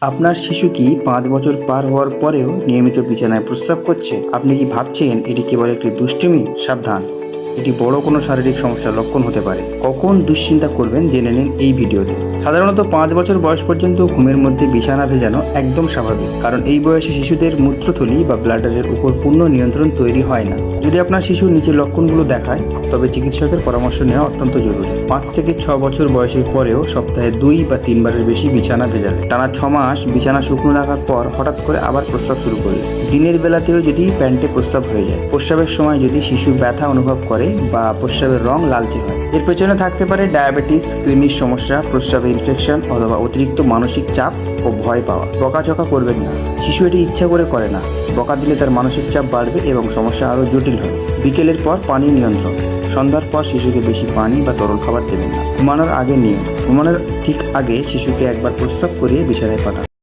আপনার শিশু কি 5 বছর পার হওয়ার পরেও নিয়মিত বিছানায় প্রস্রাব করছে? আপনি কি ভাবছেন এটি কেবল একটি দুষ্টুমি? সাবধান, এটি বড় কোনো শারীরিক সমস্যার লক্ষণ হতে পারে। কখন দুশ্চিন্তা করবেন জেনে নিন এই ভিডিওতে। সাধারণত 5 বছর বয়স পর্যন্ত ঘুমের মধ্যে বিছানা ভেজানো একদম স্বাভাবিক, কারণ এই বয়সে শিশুদের মূত্রথলি বা ব্লাডারের উপর পূর্ণ নিয়ন্ত্রণ তৈরি হয় না। যদি আপনার শিশু নিচের লক্ষণগুলো দেখায়, তবে চিকিৎসকের পরামর্শ নেওয়া অত্যন্ত জরুরি। 5 থেকে 6 বছর বয়সের পরেও সপ্তাহে 2 বা 3 বারের বেশি বিছানা ভেজালে, টানা 6 মাস বিছানা শুকনো রাখার পর হঠাৎ করে আবার প্রস্রাব শুরু করলে, দিনের বেলাতেও যদি প্যান্টে প্রস্রাব হয়ে যায়, প্রস্রাবের সময় যদি শিশু ব্যথা অনুভব করে বা প্রস্রাবের রং লালচে হয়, এর পেছনে থাকতে পারে ডায়াবেটিস, কৃমির সমস্যা, প্রস্রাবে ইনফেকশন অথবা অতিরিক্ত মানসিক চাপ ও ভয় পাওয়া। বকাঝকা করবেন না, শিশু এটি ইচ্ছা করে করে না। বকা দিলে তার মানসিক চাপ বাড়বে এবং সমস্যা আরও জটিল হবে। বিকেলের পর পানি নিয়ন্ত্রণ, সন্ধ্যার পর শিশুকে বেশি পানি বা তরল খাবার দেবেন না। ঘুমানোর আগে নিয়ম, ঘুমানোর ঠিক আগে শিশুকে একবার প্রস্রাব করিয়ে বিছানায় পাঠান।